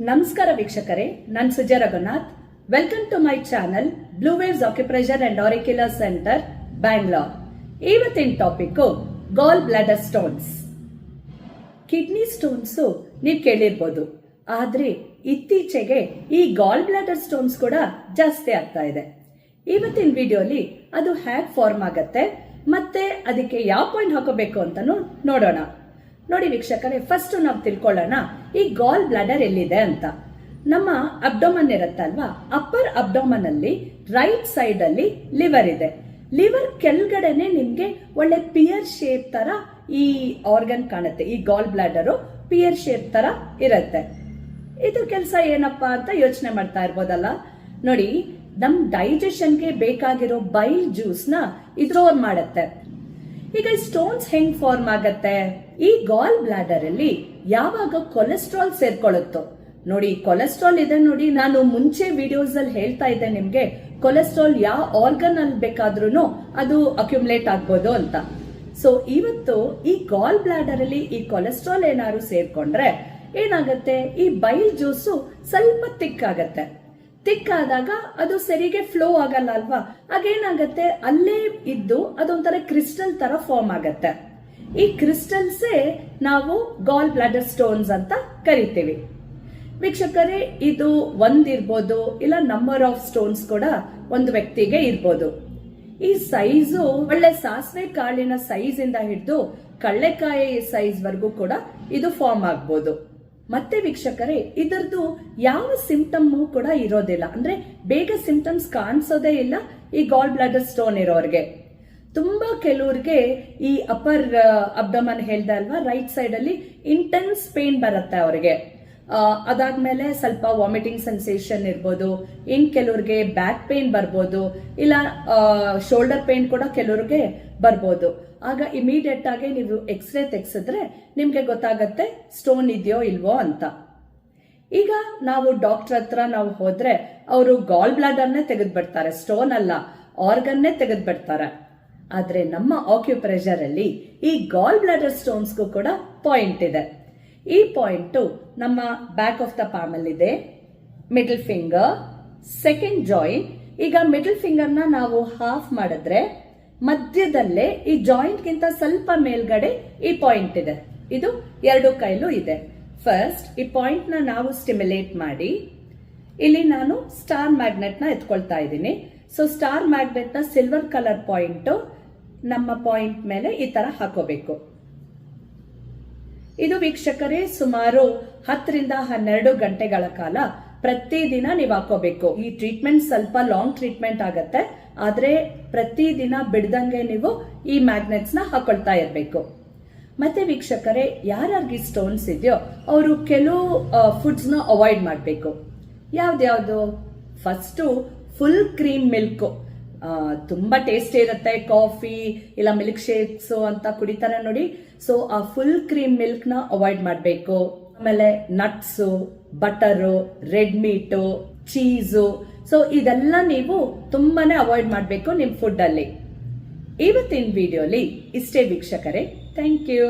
ನಮಸ್ಕಾರ ವೀಕ್ಷಕರೇ, ನಾನು Suja Raghunath. Welcome to my channel blue waves acupressure and auricular centre, Bangalore. ಇವತ್ತಿನ topic gall bladder stones. Kidney stones ನೀವು ಕೇಳಿರ್ಬೋದು, ಆದ್ರೆ ಇತ್ತೀಚೆಗೆ ಈ ಗಾಲ್ ಬ್ಲಾಡರ್ ಸ್ಟೋನ್ಸ್ ಕೂಡ ಜಾಸ್ತಿ ಆಗ್ತಾ ಇದೆ. ಇವತ್ತಿನ ವಿಡಿಯೋಲಿ ಅದು ಹ್ಯಾಕ್ ಫಾರ್ಮ್ ಆಗತ್ತೆ ಮತ್ತೆ ಅದಕ್ಕೆ ಯಾವ ಪಾಯಿಂಟ್ ಹಾಕೋಬೇಕು ಅಂತಾನು ನೋಡೋಣ. ನೋಡಿ ವೀಕ್ಷಕರೇ, ಫಸ್ಟ್ ನಾವು ತಿಳ್ಕೊಳ್ಳೋಣ ಈ ಗಾಲ್ ಬ್ಲಾಡರ್ ಎಲ್ಲಿದೆ ಅಂತ. ನಮ್ಮ ಅಬ್ಡೋಮನ್ ಇರುತ್ತಲ್ವಾ, ಅಪ್ಪರ್ ಅಬ್ಡೋಮನ್ ಅಲ್ಲಿ ರೈಟ್ ಸೈಡ್ ಅಲ್ಲಿ ಲಿವರ್ ಇದೆ. ಲಿವರ್ ಕೆಳಗಡೆನೆ ನಿಮ್ಗೆ ಒಳ್ಳೆ ಪಿಯರ್ ಶೇಪ್ ತರ ಈ ಆರ್ಗನ್ ಕಾಣುತ್ತೆ. ಈ ಗಾಲ್ ಬ್ಲಾಡರ್ ಪಿಯರ್ ಶೇಪ್ ತರ ಇರುತ್ತೆ. ಇದು ಕೆಲಸ ಏನಪ್ಪಾ ಅಂತ ಯೋಚನೆ ಮಾಡ್ತಾ ಇರ್ಬೋದಲ್ಲ. ನೋಡಿ, ನಮ್ ಡೈಜೆಷನ್ಗೆ ಬೇಕಾಗಿರೋ ಬೈಲ್ ಜ್ಯೂಸ್ ನ ಇದ್ರೋರ್ ಮಾಡುತ್ತೆ. ಈಗ ಸ್ಟೋನ್ಸ್ ಹೆಂಗ್ ಫಾರ್ಮ್ ಆಗತ್ತೆ? ಈ ಗಾಲ್ ಬ್ಲಾಡರ್ ಅಲ್ಲಿ ಯಾವಾಗ ಕೊಲೆಸ್ಟ್ರಾಲ್ ಸೇರ್ಕೊಳ್ಳುತ್ತೋ, ನೋಡಿ ಕೊಲೆಸ್ಟ್ರಾಲ್ ಇದೆ ನೋಡಿ, ನಾನು ಮುಂಚೆ ವಿಡಿಯೋಸ್ ಅಲ್ಲಿ ಹೇಳ್ತಾ ಇದ್ದೆ ನಿಮ್ಗೆ ಕೊಲೆಸ್ಟ್ರಾಲ್ ಯಾವ ಆರ್ಗನ್ ಅಲ್ಲಿ ಬೇಕಾದ್ರೂ ಅದು ಅಕ್ಯುಮುಲೇಟ್ ಆಗ್ಬೋದು ಅಂತ. ಸೊ ಇವತ್ತು ಈ ಗಾಲ್ ಬ್ಲಾಡರ್ ಅಲ್ಲಿ ಈ ಕೊಲೆಸ್ಟ್ರಾಲ್ ಏನಾದ್ರು ಸೇರ್ಕೊಂಡ್ರೆ ಏನಾಗತ್ತೆ, ಈ ಬೈಲ್ ಜ್ಯೂಸು ಸ್ವಲ್ಪ ತಿಕ್ಕಾಗತ್ತೆ. ತಿಕ್ಕಾದಾಗ ಅದು ಸರಿಗೆ ಫ್ಲೋ ಆಗಲ್ಲ ಅಲ್ವಾ, ಆಗೇನಾಗತ್ತೆ ಅಲ್ಲೇ ಇದ್ದು ಅದೊಂಥರ ಕ್ರಿಸ್ಟಲ್ ತರ ಫಾರ್ಮ್ ಆಗತ್ತೆ. ಈ ಕ್ರಿಸ್ಟಲ್ಸೇ ನಾವು ಗಾಲ್ ಬ್ಲಾಡರ್ ಸ್ಟೋನ್ಸ್ ಅಂತ ಕರಿತೀವಿ. ವೀಕ್ಷಕರೇ, ಇದು ಒಂದಿರ್ಬೋದು, ಇಲ್ಲ ನಂಬರ್ ಆಫ್ ಸ್ಟೋನ್ಸ್ ಕೂಡ ಒಂದು ವ್ಯಕ್ತಿಗೆ ಇರ್ಬೋದು. ಈ ಸೈಜು ಒಳ್ಳೆ ಸಾಸಿವೆ ಕಾಳಿನ ಸೈಜ್ ಇಂದ ಹಿಡಿದು ಕಳ್ಳೆಕಾಯಿ ಸೈಜ್ ವರ್ಗೂ ಕೂಡ ಇದು ಫಾರ್ಮ್ ಆಗ್ಬೋದು. ಮತ್ತೆ ವೀಕ್ಷಕರೇ, ಇದರದ್ದು ಯಾವ ಸಿಂಪ್ಟಮ್ ಕೂಡ ಇರೋದಿಲ್ಲ, ಅಂದ್ರೆ ಬೇಗ ಸಿಂಪ್ಟಮ್ಸ್ ಕಾಣಿಸೋದೇ ಇಲ್ಲ ಈ ಗಾಲ್ ಬ್ಲಾಡರ್ ಸ್ಟೋನ್ ಇರೋರ್ಗೆ. ತುಂಬಾ ಕೆಲವ್ರಿಗೆ ಈ ಅಪ್ಪರ್ ಅಬ್ಡಮನ್ ಹೇಳ್ದೆ ಅಲ್ವಾ, ರೈಟ್ ಸೈಡ್ ಅಲ್ಲಿ ಇಂಟೆನ್ಸ್ ಪೇನ್ ಬರುತ್ತೆ ಅವ್ರಿಗೆ. ಅದಾದ್ಮೇಲೆ ಸ್ವಲ್ಪ ವಾಮಿಟಿಂಗ್ ಸೆನ್ಸೇಷನ್ ಇರ್ಬೋದು, ಇನ್ ಕೆಲವ್ರಿಗೆ ಬ್ಯಾಕ್ ಪೇನ್ ಬರ್ಬೋದು, ಇಲ್ಲ ಶೋಲ್ಡರ್ ಪೇನ್ ಕೂಡ ಕೆಲವ್ರಿಗೆ ಬರ್ಬೋದು. ಆಗ ಇಮಿಡಿಯೇಟ್ ಆಗಿ ನೀವು ಎಕ್ಸ್ರೇ ತೆಗ್ಸಿದ್ರೆ ನಿಮ್ಗೆ ಗೊತ್ತಾಗತ್ತೆ ಸ್ಟೋನ್ ಇದೆಯೋ ಇಲ್ವೋ ಅಂತ. ಈಗ ನಾವು ಡಾಕ್ಟರ್ ಹತ್ರ ನಾವು ಹೋದ್ರೆ ಅವರು ಗಾಲ್ ಬ್ಲಾಡರ್ನೇ ತೆಗೆದ್ಬಿಡ್ತಾರೆ, ಸ್ಟೋನ್ ಅಲ್ಲ ಆರ್ಗನ್ನೇ ತೆಗೆದ್ಬಿಡ್ತಾರೆ. ಆದ್ರೆ ನಮ್ಮ ಆಕ್ಯುಪ್ರೆಷರ್ ಅಲ್ಲಿ ಈ ಗಾಲ್ ಬ್ಲಾಡರ್ ಸ್ಟೋನ್ಸ್ಗೂ ಕೂಡ ಪಾಯಿಂಟ್ ಇದೆ. ಈ ಪಾಯಿಂಟ್ ನಮ್ಮ ಬ್ಯಾಕ್ ಆಫ್ ದ ಪಾಮ್ ಅಲ್ಲಿ ಇದೆ, ಮಿಡಲ್ ಫಿಂಗರ್, ಸೆಕೆಂಡ್ ಜಾಯಿಂಟ್. ಈಗ ಮಿಡಲ್ ಫಿಂಗರ್ ನ ನಾವು ಹಾಫ್ ಮಾಡಿದ್ರೆ ಮಧ್ಯದಲ್ಲೇ ಈ ಜಾಯಿಂಟ್ ಗಿಂತ ಸ್ವಲ್ಪ ಮೇಲ್ಗಡೆ ಈ ಪಾಯಿಂಟ್ ಇದೆ. ಇದು ಎರಡು ಕೈಲೂ ಇದೆ. ಫಸ್ಟ್ ಈ ಪಾಯಿಂಟ್ ನ ನಾವು ಸ್ಟಿಮ್ಯುಲೇಟ್ ಮಾಡಿ ಇಲ್ಲಿ ನಾನು ಸ್ಟಾರ್ ಮ್ಯಾಗ್ನೆಟ್ ನ ಎತ್ಕೊಳ್ತಾ ಇದ್ದೀನಿ. ಸೊ ಸ್ಟಾರ್ ಮ್ಯಾಗ್ನೆಟ್ ನ ಸಿಲ್ವರ್ ಕಲರ್ ಪಾಯಿಂಟ್ ನಮ್ಮ ಪಾಯಿಂಟ್ ಮೇಲೆ ಈ ತರ ಹಾಕೋಬೇಕು. ಇದು ವೀಕ್ಷಕರೇ ಸುಮಾರು 10 ರಿಂದ 12 ಗಂಟೆಗಳ ಕಾಲ ಪ್ರತಿದಿನ ನೀವು ಹಾಕೋಬೇಕು. ಈ ಟ್ರೀಟ್ಮೆಂಟ್ ಸ್ವಲ್ಪ ಲಾಂಗ್ ಟ್ರೀಟ್ಮೆಂಟ್ ಆಗತ್ತೆ, ಆದ್ರೆ ಪ್ರತಿದಿನ ಬಿಡ್ದಂಗೆ ನೀವು ಈ ಮ್ಯಾಗ್ನೆಟ್ಸ್ ನ ಹಾಕೊಳ್ತಾ ಇರ್ಬೇಕು. ಮತ್ತೆ ವೀಕ್ಷಕರೇ, ಯಾರ್ಯಾರಿಗೆ ಸ್ಟೋನ್ಸ್ ಇದೆಯೋ ಅವರು ಕೆಲವು ಫುಡ್ಸ್ ನ ಅವಾಯ್ಡ್ ಮಾಡಬೇಕು. ಯಾವ್ದ್ಯಾವ್ದು? ಫಸ್ಟ್ ಫುಲ್ ಕ್ರೀಮ್ ಮಿಲ್ಕ್, ತುಂಬಾ ಟೇಸ್ಟ್ ಇರುತ್ತೆ. ಕಾಫಿ ಇಲ್ಲ ಮಿಲ್ಕ್ ಶೇಕ್ಸ್ ಅಂತ ಕುಡಿತಾರೆ ನೋಡಿ, ಸೊ ಆ ಫುಲ್ ಕ್ರೀಮ್ ಮಿಲ್ಕ್ ನ ಅವಾಯ್ಡ್ ಮಾಡಬೇಕು. ಆಮೇಲೆ nuts, butter, red meat, cheese, so ಇದೆಲ್ಲ ನೀವು ತುಂಬಾನೇ ಅವಾಯ್ಡ್ ಮಾಡಬೇಕು ನಿಮ್ ಫುಡ್ ಅಲ್ಲಿ. ಇವತ್ತಿನ ವಿಡಿಯೋಲಿ ಇಷ್ಟೇ ವೀಕ್ಷಕರೇ. Thank you.